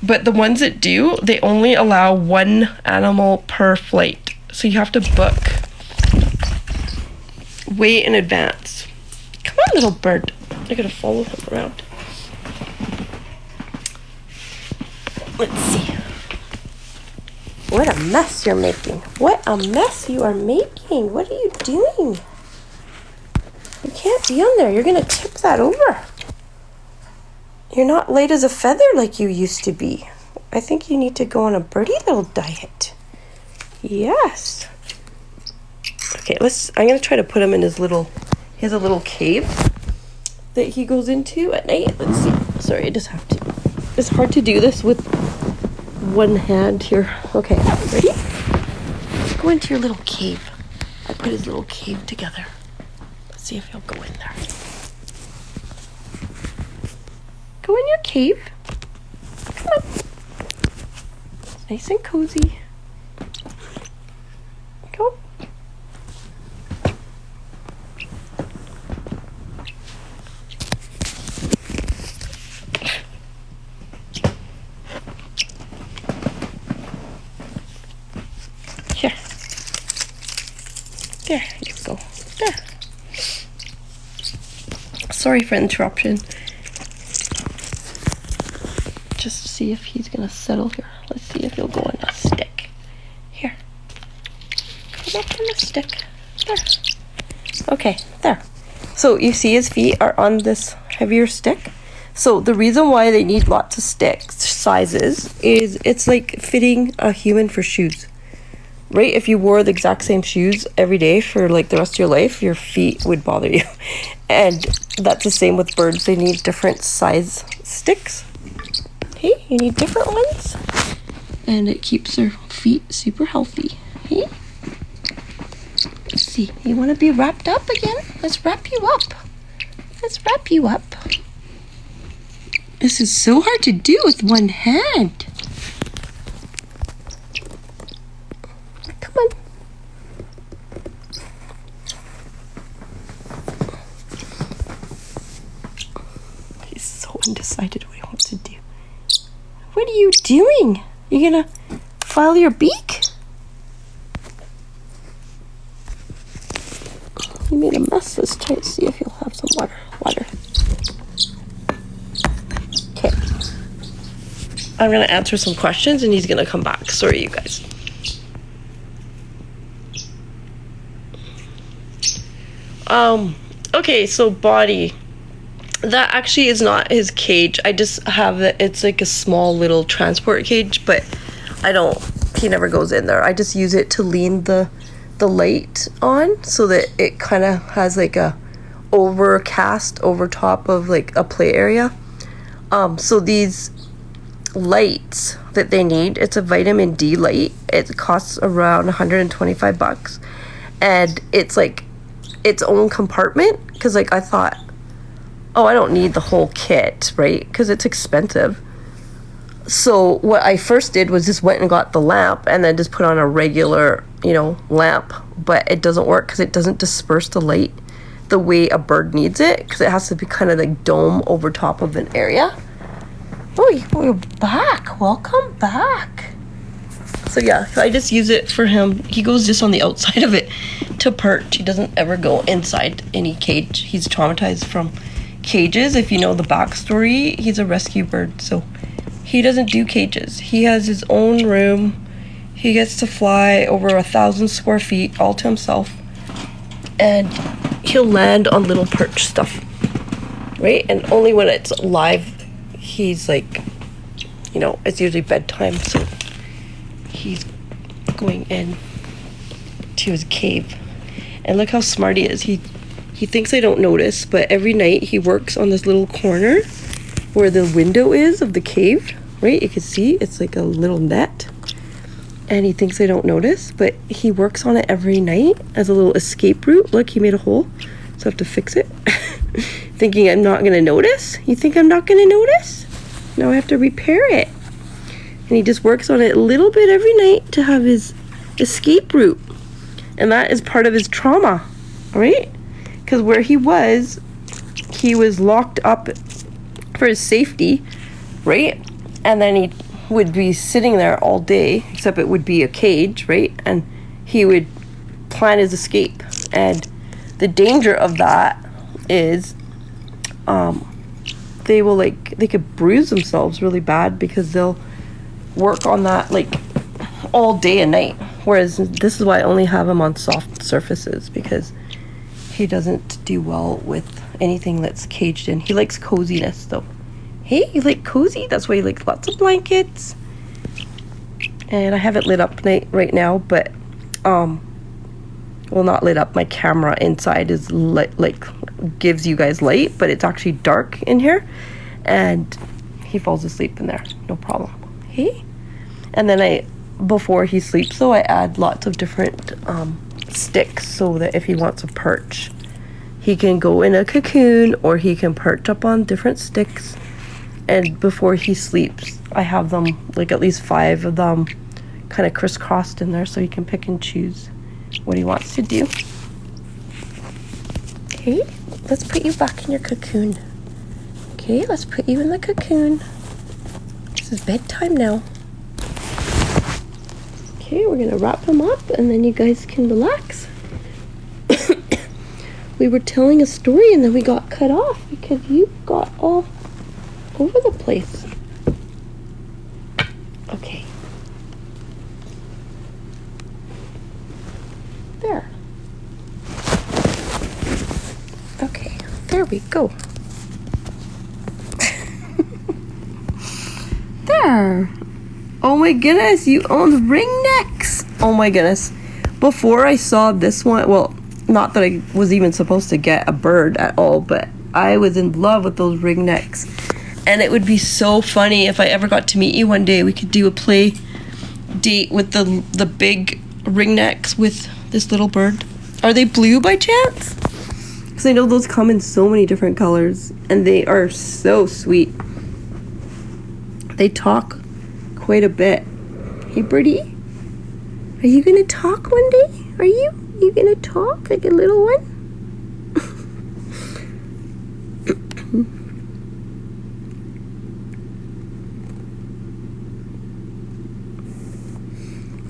But the ones that do, they only allow one animal per flight. So you have to book way in advance. Come on, little bird. I gotta follow him around. Let's see. What a mess you're making. What a mess you are making. What are you doing? You can't be on there. You're gonna tip that over. You're not light as a feather like you used to be. I think you need to go on a birdie little diet. Yes. Okay, I'm gonna try to put him in his little, he has a little cave that he goes into at night. Let's see. Sorry, I just have to. It's hard to do this with one hand here. Okay, ready? Let's go into your little cave. I put his little cave together. Let's see if he'll go in there. Go in your cave. Come on. It's nice and cozy. Go. Here. There you go. There. Sorry for interruption. Just see if he's gonna settle here. Let's see if he'll go on a stick. Here. Come up on the stick. There. Okay, there. So you see his feet are on this heavier stick. So the reason why they need lots of sticks sizes is it's like fitting a human for shoes. Right? If you wore the exact same shoes every day for like the rest of your life, your feet would bother you. And that's the same with birds. They need different size sticks. Hey, you need different ones. And it keeps their feet super healthy. Hey? Let's see. You want to be wrapped up again? Let's wrap you up. Let's wrap you up. This is so hard to do with one hand. Come on. He's so undecided what he wants to do. What are you doing? You gonna file your beak? You made a mess. Let's try to see if you'll have some water. Okay. I'm gonna answer some questions and he's gonna come back. Sorry, you guys. Okay, so body. That actually is not his cage. I just have it. It's like a small little transport cage, but he never goes in there. I just use it to lean the light on so that it kind of has like a overcast over top of like a play area. So these lights that they need, it's a vitamin D light. It costs around $125, and it's like its own compartment, because like I thought, oh, I don't need the whole kit, right? Because it's expensive. So what I first did was just went and got the lamp and then just put on a regular, lamp. But it doesn't work because it doesn't disperse the light the way a bird needs it, because it has to be kind of like dome over top of an area. Oh, you're back. Welcome back. So yeah, I just use it for him. He goes just on the outside of it to perch. He doesn't ever go inside any cage. He's traumatized from cages. If you know the backstory, he's a rescue bird, so he doesn't do cages. He has his own room. He gets to fly over 1,000 square feet all to himself, and he'll land on little perch stuff, right? And only when it's live, he's like, it's usually bedtime, so he's going in to his cave. And look how smart he is. He thinks I don't notice, but every night he works on this little corner where the window is of the cave, right? You can see it's like a little net, and he thinks I don't notice, but he works on it every night as a little escape route. Look, he made a hole, so I have to fix it. Thinking I'm not gonna notice. You think I'm not gonna notice? Now I have to repair it. And he just works on it a little bit every night to have his escape route. And that is part of his trauma, right? Because where he was locked up for his safety, right? And then would be sitting there all day, except it would be a cage, right? And he would plan his escape. And the danger of that is they could bruise themselves really bad because they'll work on that like all day and night. Whereas this is why I only have him on soft surfaces, because he doesn't do well with anything that's caged in. He likes coziness though. Hey, you like cozy? That's why he likes lots of blankets. And I have it lit up right now, but well, not lit up. My camera inside is like gives you guys light, but it's actually dark in here, and he falls asleep in there, no problem. Hey, and then before he sleeps though, I add lots of different sticks so that if he wants a perch, he can go in a cocoon or he can perch up on different sticks. And before he sleeps, I have them, like at least 5 of them, kind of crisscrossed in there so he can pick and choose what he wants to do. Okay, let's put you back in your cocoon. Okay, let's put you in the cocoon. This is bedtime now. Okay, we're gonna wrap him up and then you guys can relax. We were telling a story and then we got cut off because you got all over the place. Okay. There. Okay, there we go. There. Oh my goodness, you own ring necks. Oh my goodness. Before I saw this one, well, not that I was even supposed to get a bird at all, but I was in love with those ring necks. And it would be so funny if I ever got to meet you one day. We could do a play date with the big ring necks with this little bird. Are they blue by chance? Because I know those come in so many different colors, and they are so sweet. They talk quite a bit. Hey, birdie, are you gonna talk one day? Are you? You gonna talk like a little one?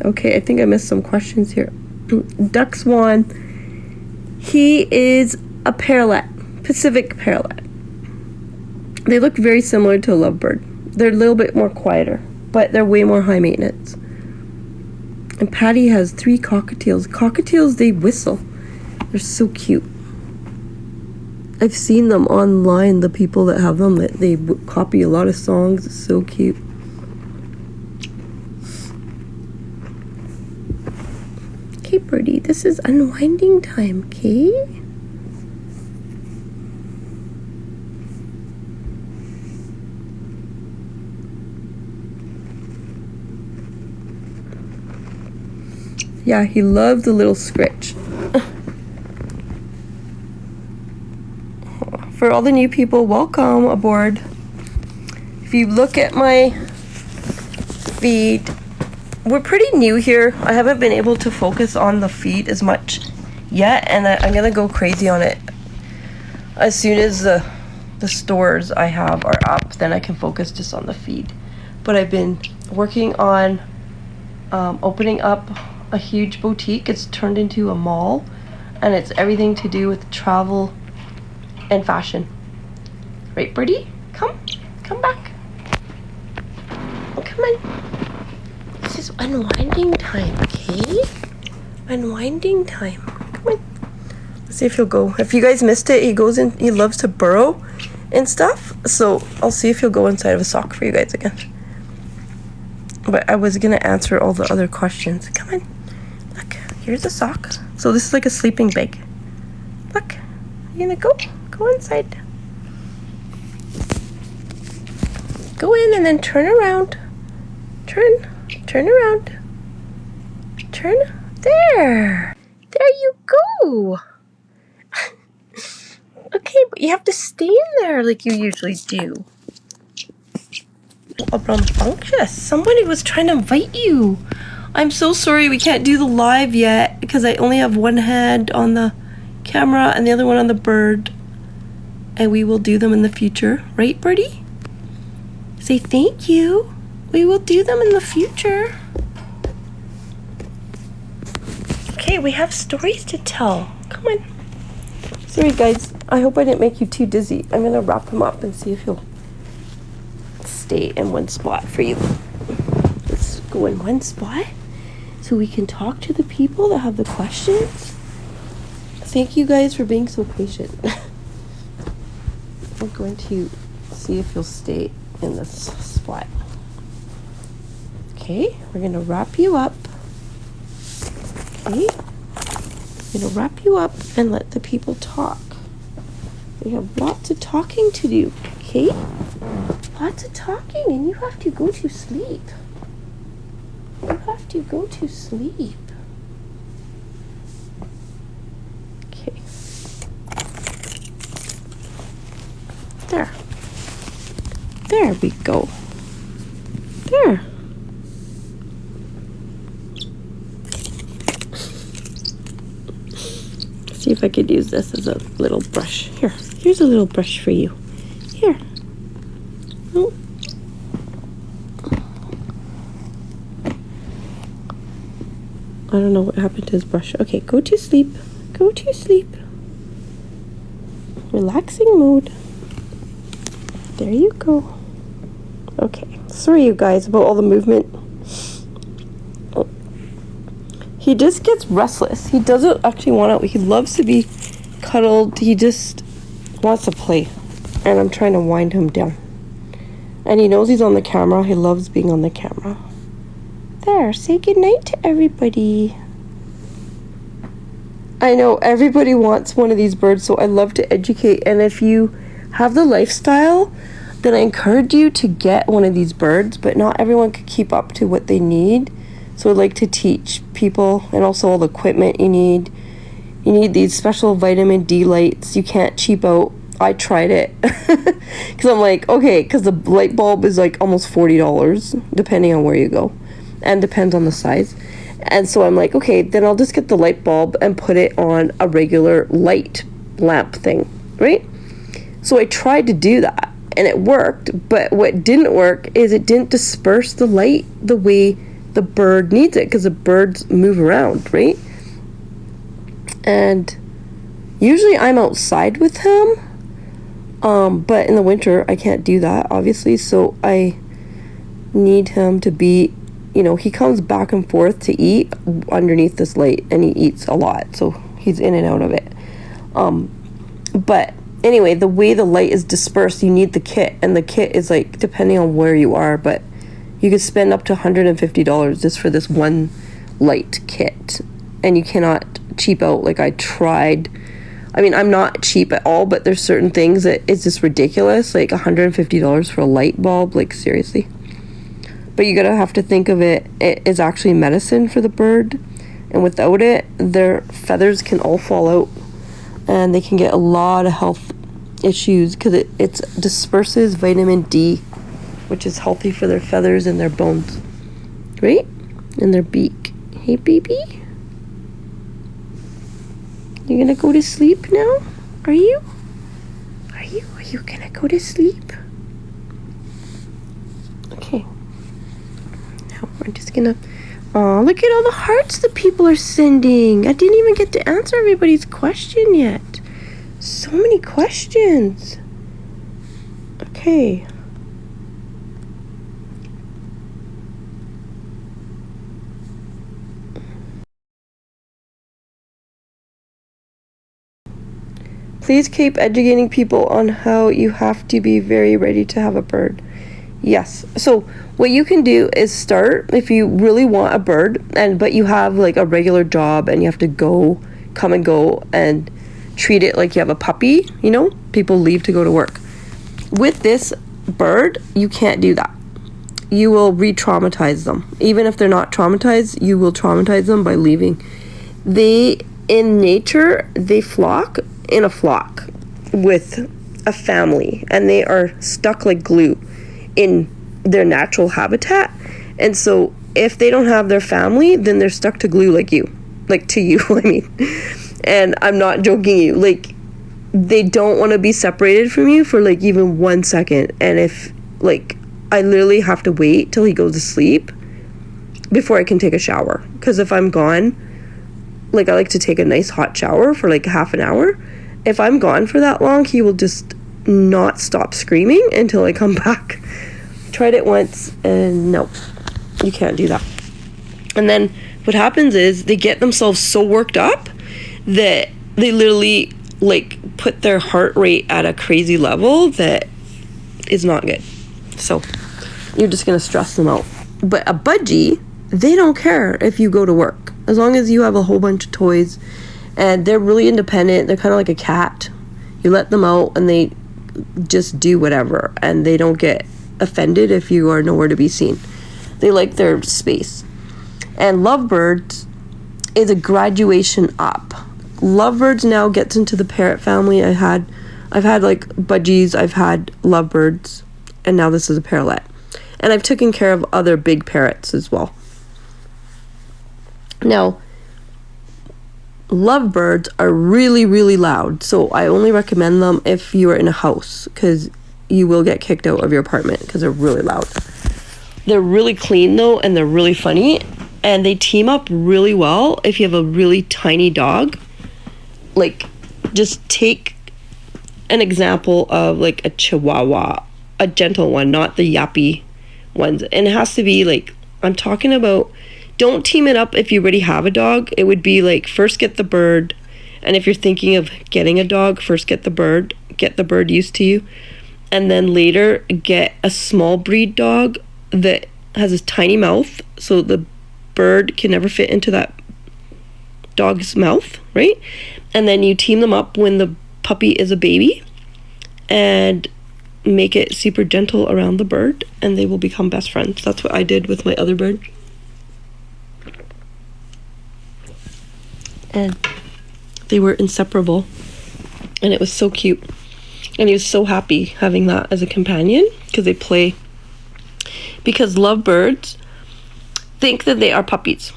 Okay, I think I missed some questions here. Duck Swan. He is a parrot, Pacific parrot. They look very similar to a lovebird. They're a little bit more quieter, but they're way more high maintenance. And Patty has 3 cockatiels. Cockatiels, they whistle. They're so cute. I've seen them online, the people that have them, that they copy a lot of songs. It's so cute. Okay, birdie, this is unwinding time, okay? Yeah, he loved the little scritch. For all the new people, welcome aboard. If you look at my feed, we're pretty new here. I haven't been able to focus on the feed as much yet, and I'm gonna go crazy on it. As soon as the stores I have are up, then I can focus just on the feed. But I've been working on opening up a huge boutique. It's turned into a mall, and it's everything to do with travel and fashion. Right, birdie? Come back. Come on. This is unwinding time, okay? Unwinding time. Come on. Let's see if he'll go. If you guys missed it, he goes in. He loves to burrow and stuff. So I'll see if he'll go inside of a sock for you guys again. But I was gonna answer all the other questions. Come on. Look, here's a sock. So this is like a sleeping bag. Look, you gonna go? Go inside. Go in and then turn around. Turn around. Turn. There. There you go. Okay, but you have to stay in there like you usually do. Oh, rambunctious. Somebody was trying to invite you. I'm so sorry we can't do the live yet because I only have one hand on the camera and the other one on the bird. And we will do them in the future. Right, birdie? Say thank you. We will do them in the future. Okay, we have stories to tell. Come on. Sorry guys, I hope I didn't make you too dizzy. I'm gonna wrap him up and see if he'll stay in one spot for you. Let's go in one spot so we can talk to the people that have the questions. Thank you guys for being so patient. I'm going to see if you'll stay in this spot. Okay, we're gonna wrap you up. Okay, I'm gonna wrap you up and let the people talk. We have lots of talking to do, okay? Lots of talking, and you have to go to sleep. You have to go to sleep. Okay. There. There we go. There. See if I could use this as a little brush. Here's a little brush for you. Here. Oh. I don't know what happened to his brush. Okay, go to sleep. Go to sleep. Relaxing mode. There you go. Okay. Sorry, you guys, about all the movement. Oh. He just gets restless. He doesn't actually want to. He loves to be cuddled. He just wants to play. And I'm trying to wind him down. And he knows he's on the camera. He loves being on the camera. There, say goodnight to everybody. I know everybody wants one of these birds, so I love to educate. And if you have the lifestyle, then I encourage you to get one of these birds, but not everyone could keep up to what they need. So I like to teach people, and also all the equipment you need. You need these special vitamin D lights. You can't cheap out. I tried it because I'm like, okay, because the light bulb is like almost $40 depending on where you go, and depends on the size. And so I'm like, okay, then I'll just get the light bulb and put it on a regular light lamp thing, right? So I tried to do that and it worked, but what didn't work is it didn't disperse the light the way the bird needs it, because the birds move around, right? And usually I'm outside with him, but in the winter I can't do that, obviously, so I need him to be, you know, he comes back and forth to eat underneath this light, and he eats a lot, so he's in and out of it. But anyway, the way the light is dispersed, you need the kit, and the kit is like, depending on where you are, but you could spend up to $150 just for this one light kit, and you cannot cheap out. Like, I tried. I mean, I'm not cheap at all, but there's certain things that it's just ridiculous, like $150 for a light bulb, like seriously. But you gotta have to think of it is actually medicine for the bird, and without it, their feathers can all fall out, and they can get a lot of health issues because it disperses vitamin D, which is healthy for their feathers and their bones, right? And their beak. Hey, baby? You gonna go to sleep now? Are you? Are you gonna go to sleep? Okay. Now we're just gonna... Oh, look at all the hearts the people are sending. I didn't even get to answer everybody's question yet. So many questions. Okay. Please keep educating people on how you have to be very ready to have a bird. Yes. So what you can do is start, if you really want a bird, but you have like a regular job and you have to come and go and treat it like you have a puppy, you know, people leave to go to work. With this bird, you can't do that. You will re-traumatize them. Even if they're not traumatized, you will traumatize them by leaving. In nature, they flock in a flock with a family, and they are stuck like glue in their natural habitat. And so if they don't have their family, then they're stuck to glue like you, like to you, I mean. And I'm not joking you, like, they don't want to be separated from you for like even 1 second. And if, like, I literally have to wait till he goes to sleep before I can take a shower. Because if I'm gone, like, I like to take a nice hot shower for like half an hour. If I'm gone for that long, he will just not stop screaming until I come back. Tried it once and no, you can't do that. And then what happens is they get themselves so worked up that they literally like put their heart rate at a crazy level that is not good. So you're just gonna stress them out. But a budgie, they don't care if you go to work, as long as you have a whole bunch of toys, and they're really independent. They're kind of like a cat. You let them out and they just do whatever, and they don't get offended if you are nowhere to be seen. They like their space. And lovebirds is a graduation up. Lovebirds now gets into the parrot family. I've had like budgies, I've had lovebirds, and now this is a parrotlet. And I've taken care of other big parrots as well. Now, lovebirds are really, really loud, so I only recommend them if you are in a house, because you will get kicked out of your apartment because they're really loud. They're really clean though, and they're really funny, and they team up really well if you have a really tiny dog. Like, just take an example of like a Chihuahua, a gentle one, not the yappy ones. And it has to be like, I'm talking about, don't team it up if you already have a dog. It would be like, first get the bird, and if you're thinking of getting a dog, first get the bird used to you, and then later get a small breed dog that has a tiny mouth so the bird can never fit into that dog's mouth, right? And then you team them up when the puppy is a baby and make it super gentle around the bird, and they will become best friends. That's what I did with my other bird. And they were inseparable, and it was so cute. And he was so happy having that as a companion, because they play. Because lovebirds think that they are puppies.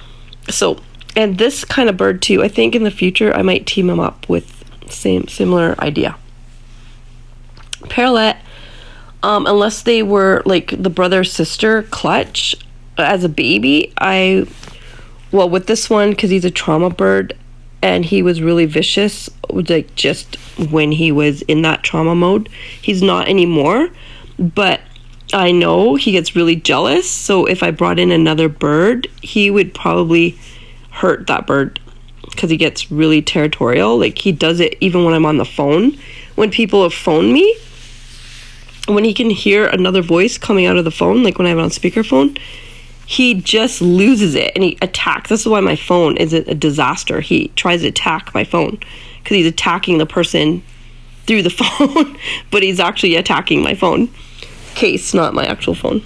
So, and this kind of bird too, I think in the future I might team them up with similar idea. Parrotlet, unless they were like the brother sister clutch as a baby, with this one, because he's a trauma bird and he was really vicious, like just when he was in that trauma mode. He's not anymore, but I know he gets really jealous. So if I brought in another bird, he would probably hurt that bird because he gets really territorial. Like, he does it even when I'm on the phone. When people have phoned me, when he can hear another voice coming out of the phone, like when I have it on speakerphone, he just loses it and he attacks. This is why my phone is a disaster. He tries to attack my phone because he's attacking the person through the phone, but he's actually attacking my phone case, not my actual phone.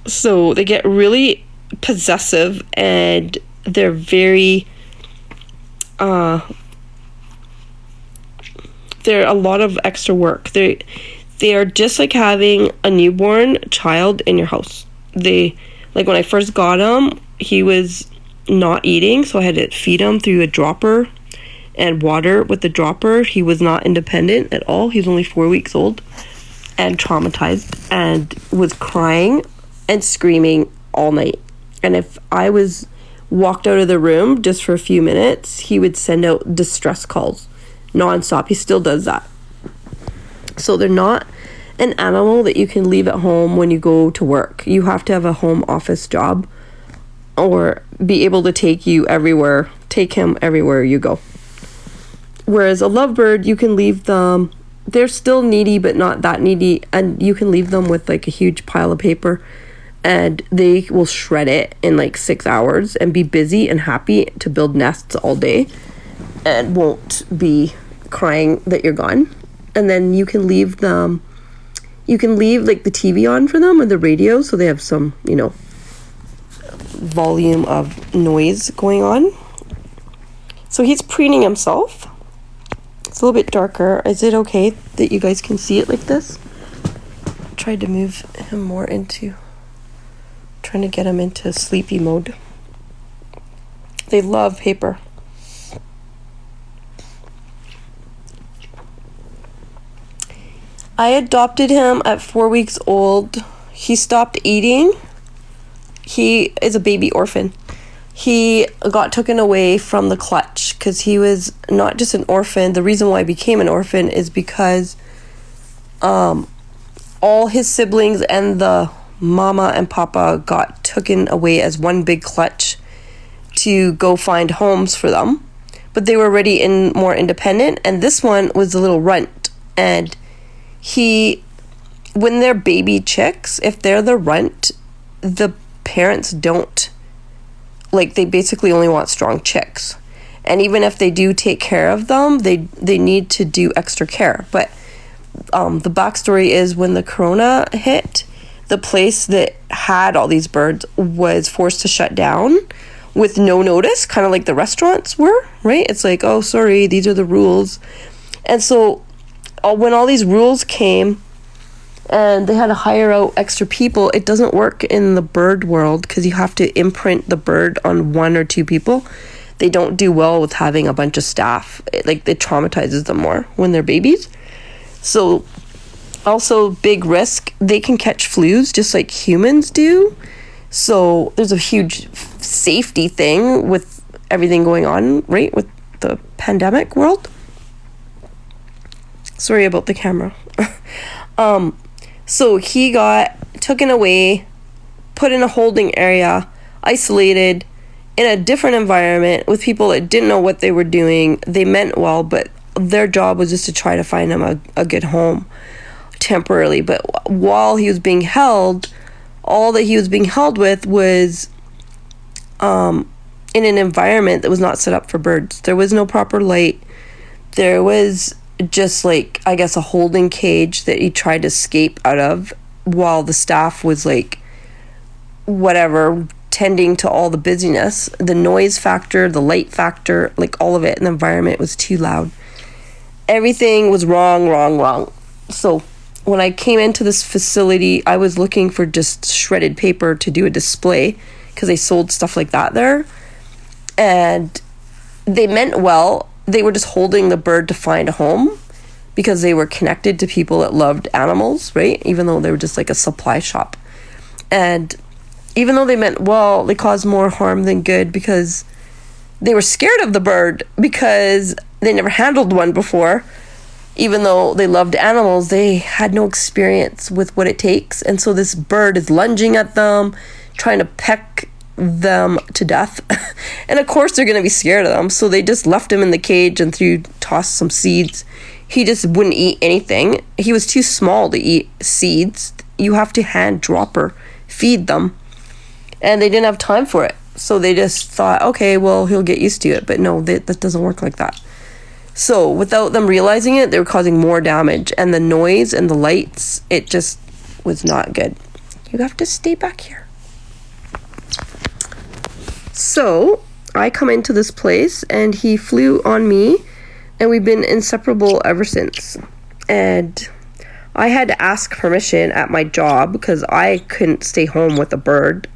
So they get really possessive, and they're very they're a lot of extra work. They are just like having a newborn child in your house. They, like, when I first got him, he was not eating, so I had to feed him through a dropper and water with the dropper. He was not independent at all. He was only 4 weeks old and traumatized and was crying and screaming all night. And if I was walked out of the room just for a few minutes, he would send out distress calls nonstop. He still does that. So they're not an animal that you can leave at home when you go to work. You have to have a home office job or be able to take him everywhere you go. Whereas a lovebird, you can leave them, they're still needy but not that needy, and you can leave them with like a huge pile of paper and they will shred it in like 6 hours and be busy and happy to build nests all day and won't be crying that you're gone. And then you can leave like the TV on for them or the radio, so they have some, volume of noise going on. So he's preening himself. It's a little bit darker. Is it okay that you guys can see it like this? Tried to move him more trying to get him into sleepy mode. They love paper. I adopted him at 4 weeks old he stopped eating. He is a baby orphan. He got taken away from the clutch because he was not just an orphan. The reason why he became an orphan is because all his siblings and the mama and papa got taken away as one big clutch to go find homes for them. But they were already more independent, and this one was a little runt. And when they're baby chicks, if they're the runt, the parents don't, like, they basically only want strong chicks. And even if they do take care of them, they need to do extra care. But the backstory is when the corona hit, the place that had all these birds was forced to shut down with no notice, kind of like the restaurants were, right? It's like, oh, sorry, these are the rules. And so when all these rules came and they had to hire out extra people, it doesn't work in the bird world because you have to imprint the bird on 1 or 2 people. They don't do well with having a bunch of staff. It traumatizes them more when they're babies. So also big risk, they can catch flus just like humans do. So there's a huge safety thing with everything going on, right, with the pandemic world. Sorry about the camera. So he got taken away, put in a holding area, isolated, in a different environment with people that didn't know what they were doing. They meant well, but their job was just to try to find him a good home temporarily. But while he was being held, all that he was being held with was in an environment that was not set up for birds. There was no proper light. There was just a holding cage that he tried to escape out of while the staff was tending to all the busyness. The noise factor, the light factor, all of it, and the environment was too loud. Everything was wrong. So when I came into this facility, I was looking for just shredded paper to do a display because they sold stuff like that there. And they meant well. They were just holding the bird to find a home because they were connected to people that loved animals, right? Even though they were just like a supply shop. And even though they meant well, they caused more harm than good because they were scared of the bird because they never handled one before. Even though they loved animals, they had no experience with what it takes. And so this bird is lunging at them, trying to peck them to death. And of course they're going to be scared of them. So they just left him in the cage and tossed some seeds. He just wouldn't eat anything. He was too small to eat seeds. You have to hand dropper feed them. And they didn't have time for it. So they just thought, okay, well, he'll get used to it. But no, that doesn't work like that. So without them realizing it, they were causing more damage. And the noise and the lights, it just was not good. You have to stay back here. So I come into this place and he flew on me and we've been inseparable ever since. And I had to ask permission at my job because I couldn't stay home with a bird.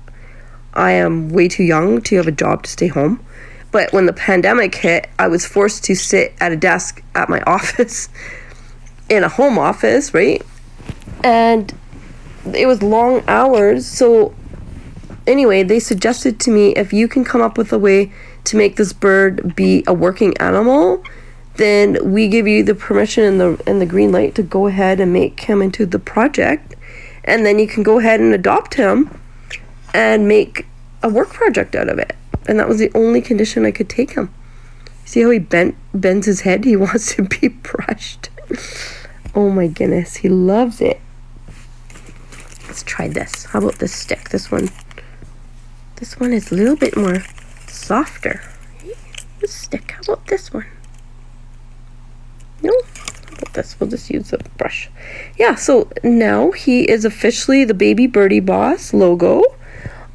I am way too young to have a job to stay home. But when the pandemic hit, I was forced to sit at a desk at my office in a home office, right? And it was long hours. So anyway, they suggested to me, if you can come up with a way to make this bird be a working animal, then we give you the permission and the green light to go ahead and make him into the project. And then you can go ahead and adopt him and make a work project out of it. And that was the only condition I could take him. See how he bends his head? He wants to be brushed. Oh my goodness, he loves it. Let's try this. How about this stick? This one is a little bit more softer. This stick. How about this one? No? How about this? We'll just use a brush. Yeah, so now he is officially the Baby Birdie Boss logo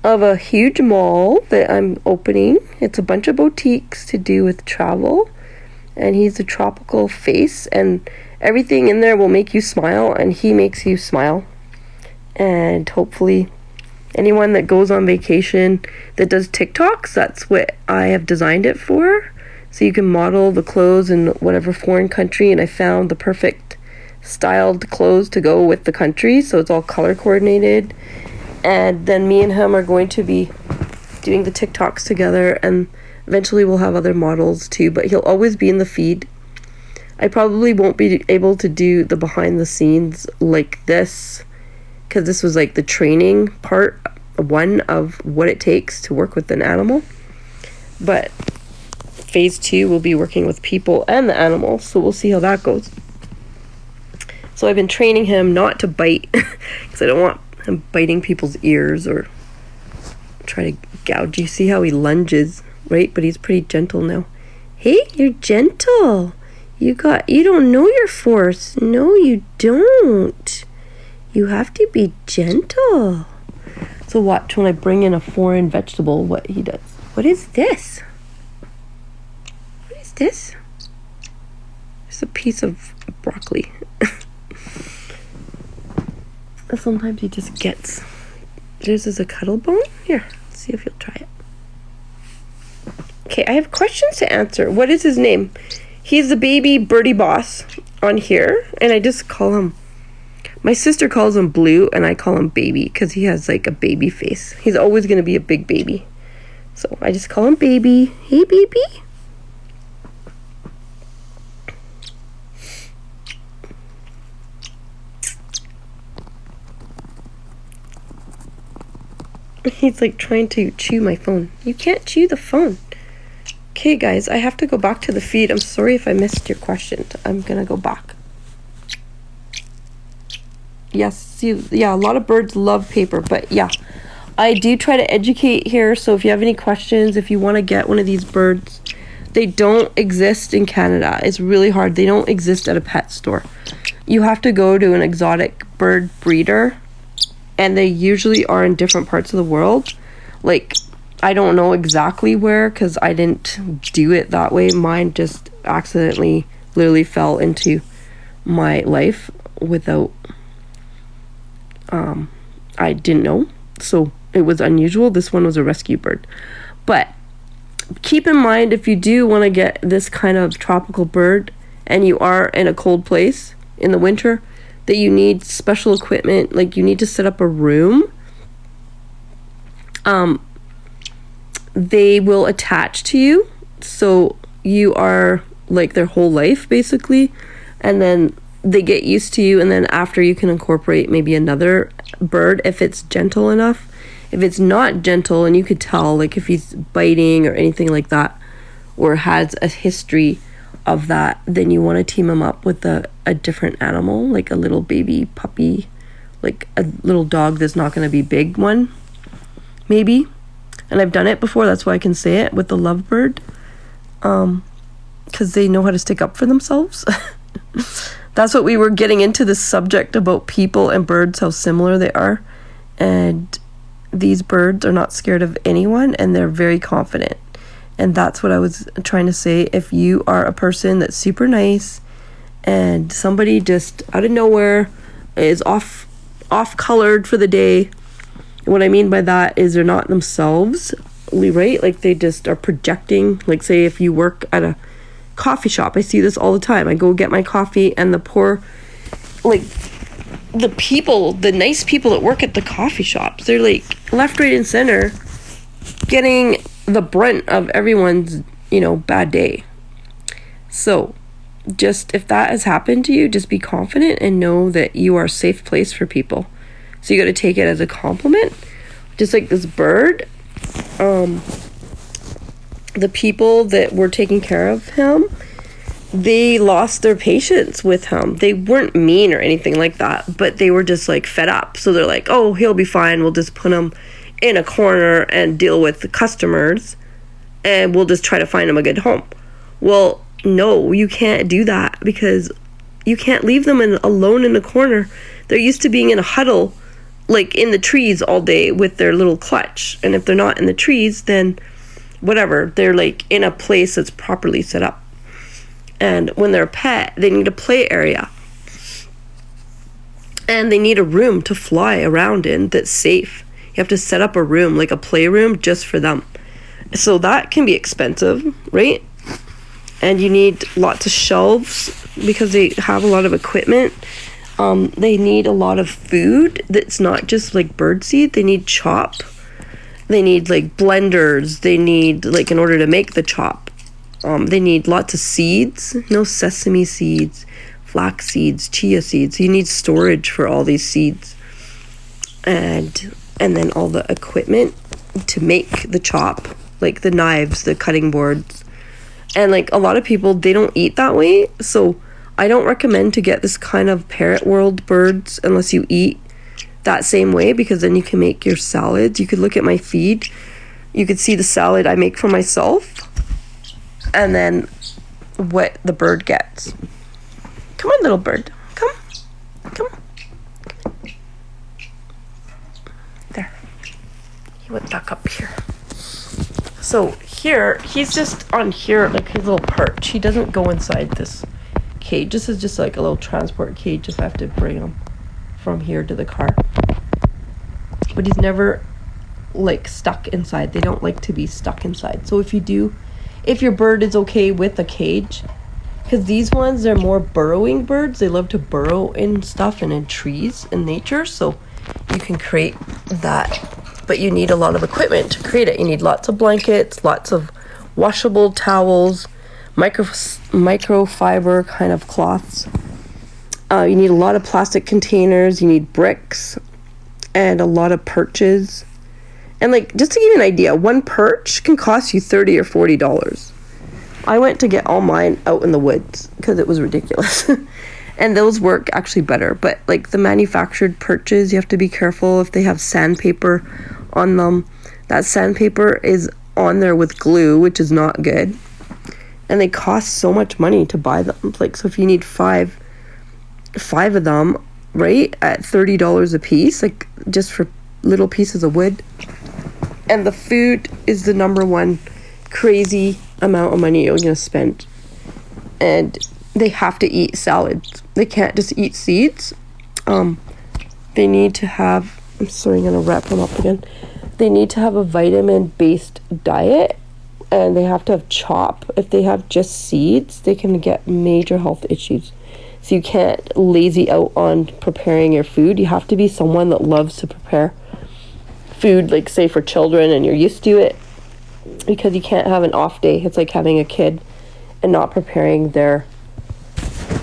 of a huge mall that I'm opening. It's a bunch of boutiques to do with travel. And he's a tropical face. And everything in there will make you smile. And he makes you smile. And hopefully anyone that goes on vacation that does TikToks, that's what I have designed it for. So you can model the clothes in whatever foreign country. And I found the perfect styled clothes to go with the country, so it's all color coordinated. And then me and him are going to be doing the TikToks together, and eventually we'll have other models too, but he'll always be in the feed. I probably won't be able to do the behind the scenes like this, because this was like the training part one of what it takes to work with an animal. But phase 2 will be working with people and the animals, so we'll see how that goes. So I've been training him not to bite, because I don't want him biting people's ears or try to gouge. You see how he lunges, right? But he's pretty gentle now. Hey, you're gentle. You don't know your force. No, you don't. You have to be gentle. So watch when I bring in a foreign vegetable, what he does. What is this? What is this? It's a piece of broccoli. Sometimes he just gets. This is a cuddle bone. Here, let's see if you'll try it. Okay, I have questions to answer. What is his name? He's the baby birdie boss on here, and I just call him. My sister calls him Blue, and I call him Baby because he has like a baby face. He's always gonna be a big baby, so I just call him Baby. Hey, baby. He's like trying to chew my phone. You can't chew the phone. Okay, guys, I have to go back to the feed. I'm sorry if I missed your question. I'm gonna go back. Yes, yeah, a lot of birds love paper, but yeah, I do try to educate here. So if you have any questions, if you want to get one of these birds, they don't exist in Canada. It's really hard. They don't exist at a pet store. You have to go to an exotic bird breeder, and they usually are in different parts of the world. Like, I don't know exactly where because I didn't do it that way. Mine just accidentally literally fell into my life without, I didn't know. So it was unusual. This one was a rescue bird. But keep in mind, if you do want to get this kind of tropical bird and you are in a cold place in the winter, that you need special equipment. Like, you need to set up a room. They will attach to you, so you are like their whole life basically, and then they get used to you, and then after you can incorporate maybe another bird if it's gentle enough. If it's not gentle, and you could tell, like if he's biting or anything like that, or has a history of that, then you want to team him up with a different animal, like a little baby puppy, like a little dog that's not going to be big one, maybe. And I've done it before, that's why I can say it, with the lovebird, because they know how to stick up for themselves. That's what we were getting into, this subject about people and birds, how similar they are. And these birds are not scared of anyone, and they're very confident. And that's what I was trying to say. If you are a person that's super nice and somebody just out of nowhere is off colored for the day, what I mean by that is they're not themselves, right? Like, they just are projecting. Like, say if you work at a coffee shop, I see this all the time. I go get my coffee, and the poor, like, the people, the nice people that work at the coffee shops, they're like left, right, and center getting the brunt of everyone's, bad day. So just, if that has happened to you, just be confident and know that you are a safe place for people. So you got to take it as a compliment. Just like this bird, the people that were taking care of him, they lost their patience with him. They weren't mean or anything like that, but they were just like fed up. So they're like, oh, he'll be fine. We'll just put him in a corner and deal with the customers, and we'll just try to find him a good home. Well, no, you can't do that, because you can't leave them alone in a corner. They're used to being in a huddle, like in the trees all day with their little clutch. And if they're not in the trees, then whatever, they're like in a place that's properly set up. And when they're a pet, they need a play area. And they need a room to fly around in that's safe. You have to set up a room, like a playroom, just for them. So that can be expensive, right? and you need lots of shelves because they have a lot of equipment. They need a lot of food that's not just like bird seed. They need chop. They need like blenders. They need like in order to make the chop. They need lots of seeds. No sesame seeds, flax seeds, chia seeds. You need storage for all these seeds, and then all the equipment to make the chop, like the knives, the cutting boards. And like a lot of people, they don't eat that way, so I don't recommend to get this kind of parrot world birds unless you eat that same way, because then you can make your salads. You could look at my feed. You could see the salad I make for myself and then what the bird gets. Come on, little bird. Come. There. He went back up here. So here, he's just on here, like his little perch. He doesn't go inside this cage. This is just like a little transport cage if I have to bring him from here to the car. But he's never like stuck inside. They don't like to be stuck inside. So if your bird is okay with a cage, because these ones, they're more burrowing birds. They love to burrow in stuff and in trees in nature. So you can create that. But you need a lot of equipment to create it. You need lots of blankets, lots of washable towels, microfiber kind of cloths. You need a lot of plastic containers. You need bricks and a lot of perches. And like, just to give you an idea, one perch can cost you $30 or $40. I went to get all mine out in the woods because it was ridiculous. And those work actually better. But like the manufactured perches, you have to be careful if they have sandpaper on them. That sandpaper is on there with glue, which is not good. And they cost so much money to buy them. Like, so if you need five of them, right, at $30 a piece, like just for little pieces of wood. And the food is the number one crazy amount of money you're gonna spend. And they have to eat salads. They can't just eat seeds. They need to have, I'm sorry, I'm gonna wrap them up again. They need to have a vitamin-based diet, and they have to have chop. If they have just seeds, they can get major health issues. So you can't lazy out on preparing your food. You have to be someone that loves to prepare food, like say for children, and you're used to it, because you can't have an off day. It's like having a kid and not preparing their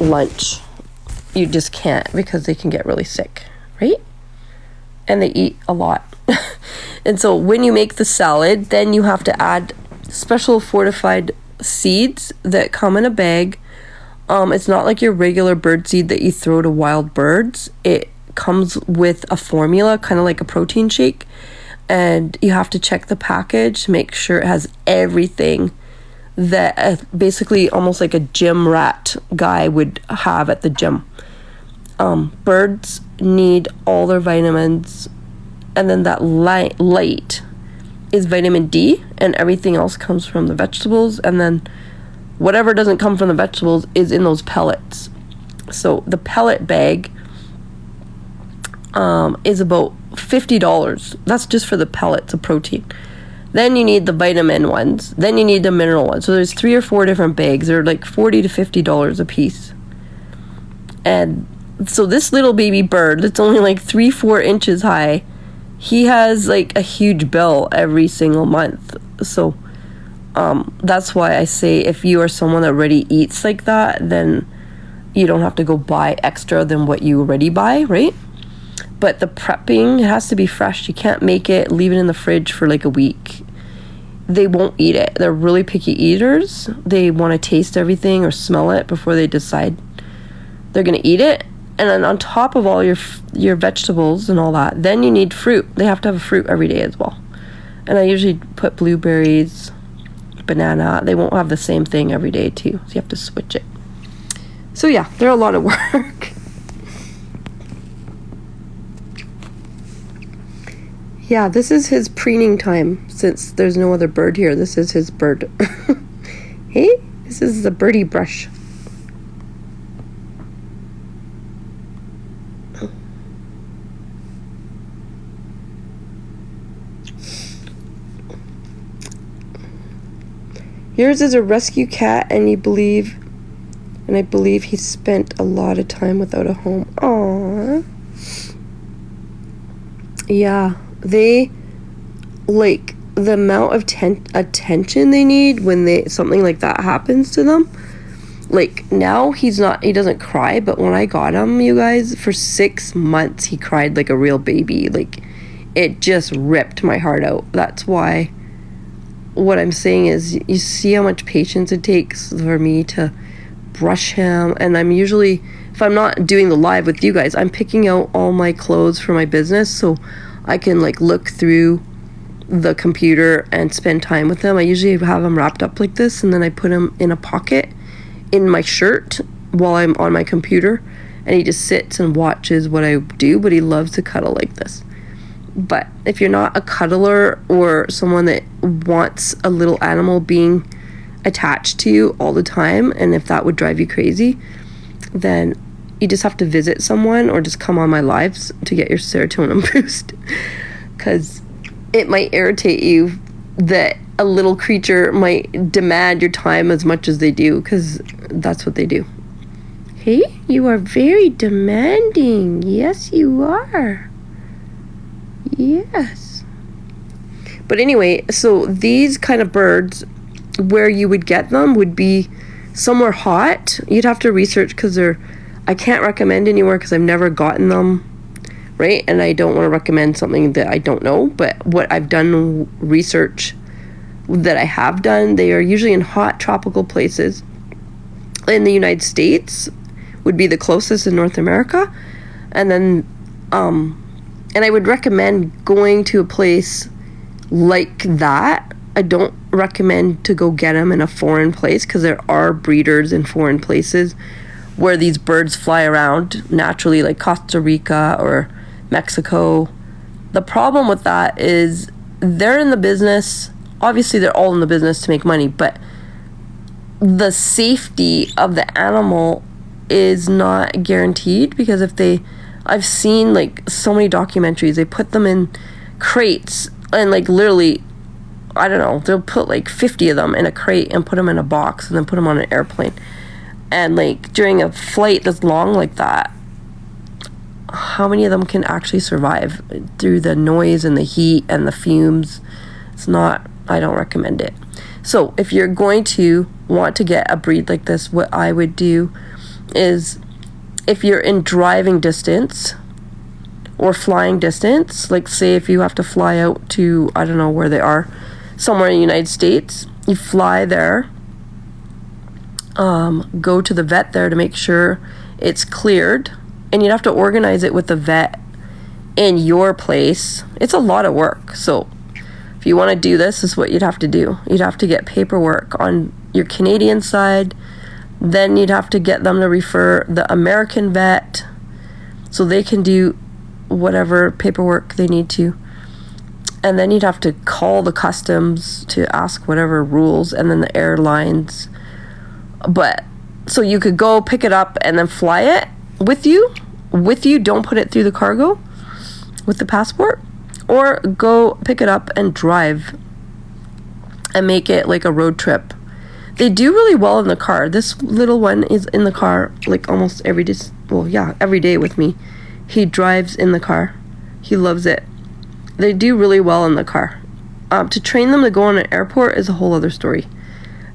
lunch. You just can't, because they can get really sick, right? And they eat a lot. And so when you make the salad, then you have to add special fortified seeds that come in a bag. It's not like your regular bird seed that you throw to wild birds. It comes with a formula, kind of like a protein shake, and you have to check the package to make sure it has everything that basically almost like a gym rat guy would have at the gym. Birds need all their vitamins, and then that light is vitamin D, and everything else comes from the vegetables, and then whatever doesn't come from the vegetables is in those pellets. So the pellet bag is about $50. That's just for the pellets of protein. Then you need the vitamin ones. Then you need the mineral ones. So there's 3 or 4 different bags. They're like $40 to $50 a piece. And so this little baby bird that's only like 3-4 inches high, he has like a huge bill every single month. So that's why I say if you are someone that already eats like that, then you don't have to go buy extra than what you already buy, right? But the prepping, it has to be fresh. You can't make it, leave it in the fridge for like a week. They won't eat it. They're really picky eaters. They want to taste everything or smell it before they decide they're going to eat it. And then on top of all your vegetables and all that, then you need fruit. They have to have a fruit every day as well. And I usually put blueberries, banana. They won't have the same thing every day too. So you have to switch it. So yeah, they're a lot of work. Yeah, this is his preening time. Since there's no other bird here, this is his bird. Hey, this is the birdie brush. Yours is a rescue cat, and I believe he spent a lot of time without a home. Aww. Yeah, they, like, the amount of attention they need when something like that happens to them. Like, now he doesn't cry, but when I got him, you guys, for 6 months, he cried like a real baby. Like, it just ripped my heart out. That's why what I'm saying is, you see how much patience it takes for me to brush him. And I'm usually, if I'm not doing the live with you guys, I'm picking out all my clothes for my business so I can, like, look through the computer and spend time with him. I usually have him wrapped up like this, and then I put him in a pocket in my shirt while I'm on my computer, and he just sits and watches what I do, but he loves to cuddle like this. But if you're not a cuddler or someone that wants a little animal being attached to you all the time, and if that would drive you crazy, then you just have to visit someone or just come on my lives to get your serotonin boost, because it might irritate you that a little creature might demand your time as much as they do, because that's what they do. Hey, you are very demanding. Yes, you are. Yes. But anyway, so these kind of birds, where you would get them would be somewhere hot. You'd have to research, because I can't recommend anywhere because I've never gotten them, right? And I don't want to recommend something that I don't know. But what I've done research that I have done, they are usually in hot tropical places. In the United States would be the closest in North America. And then, and I would recommend going to a place like that. I don't recommend to go get them in a foreign place, because there are breeders in foreign places where these birds fly around naturally, like Costa Rica or Mexico. The problem with that is they're in the business, obviously they're all in the business to make money, but the safety of the animal is not guaranteed, because I've seen, like, so many documentaries, they put them in crates and, like, literally, I don't know, they'll put like 50 of them in a crate and put them in a box and then put them on an airplane. And, like, during a flight that's long like that, how many of them can actually survive through the noise and the heat and the fumes? I don't recommend it. So if you're going to want to get a breed like this, what I would do is, if you're in driving distance or flying distance, like, say if you have to fly out to, I don't know where they are, somewhere in the United States, you fly there, go to the vet there to make sure it's cleared, and you'd have to organize it with the vet in your place. It's a lot of work. So if you want to do this is what you'd have to do. You'd have to get paperwork on your Canadian side, then you'd have to get them to refer the American vet so they can do whatever paperwork they need to. And then you'd have to call the customs to ask whatever rules, and then the airlines. But so you could go pick it up and then fly it with you. Don't put it through the cargo with the passport, or go pick it up and drive and make it like a road trip. They do really well in the car. This little one is in the car like almost every day. Well, yeah, every day with me. He drives in the car. He loves it. They do really well in the car. To train them to go on an airport is a whole other story.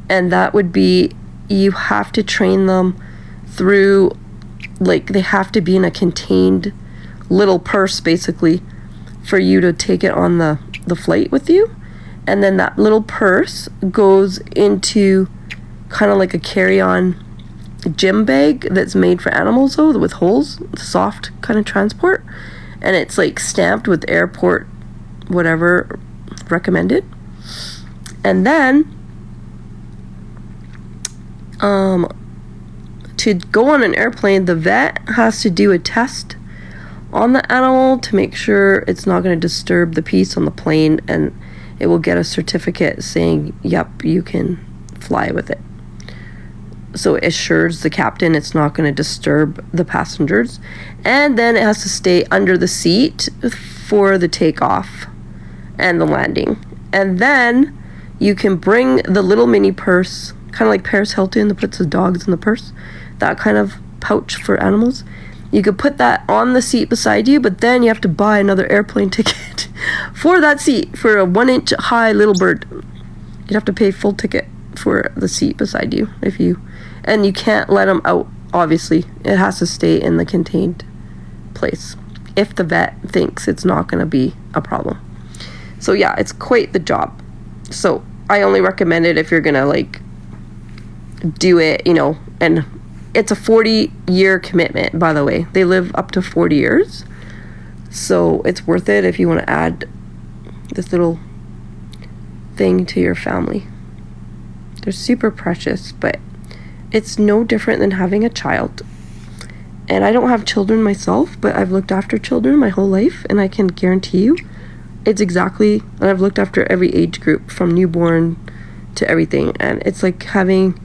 And that would be, you have to train them through, like, they have to be in a contained little purse, basically, for you to take it on the flight with you. And then that little purse goes into kind of like a carry-on gym bag that's made for animals, though, with holes, soft kind of transport. And it's like stamped with airport whatever recommended. And then to go on an airplane, the vet has to do a test on the animal to make sure it's not going to disturb the peace on the plane, and it will get a certificate saying, yep, you can fly with it. So it assures the captain it's not going to disturb the passengers. And then it has to stay under the seat for the takeoff and the landing. And then You can bring the little mini purse, kind of like Paris Hilton that puts the dogs in the purse, that kind of pouch for animals. You could put that on the seat beside you, but then you have to buy another airplane ticket for that seat for a 1-inch high little bird. You'd have to pay full ticket for the seat beside you and you can't let them out. Obviously, it has to stay in the contained place if the vet thinks it's not going to be a problem. So yeah, it's quite the job. So I only recommend it if you're gonna like do it, and it's a 40-year commitment, by the way. They live up to 40 years. So it's worth it if you want to add this little thing to your family. They're super precious, but it's no different than having a child. And I don't have children myself, but I've looked after children my whole life, and I can guarantee you it's exactly, and I've looked after every age group from newborn to everything, and it's like having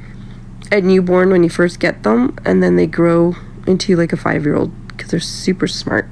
a newborn when you first get them, and then they grow into like a 5-year-old because they're super smart.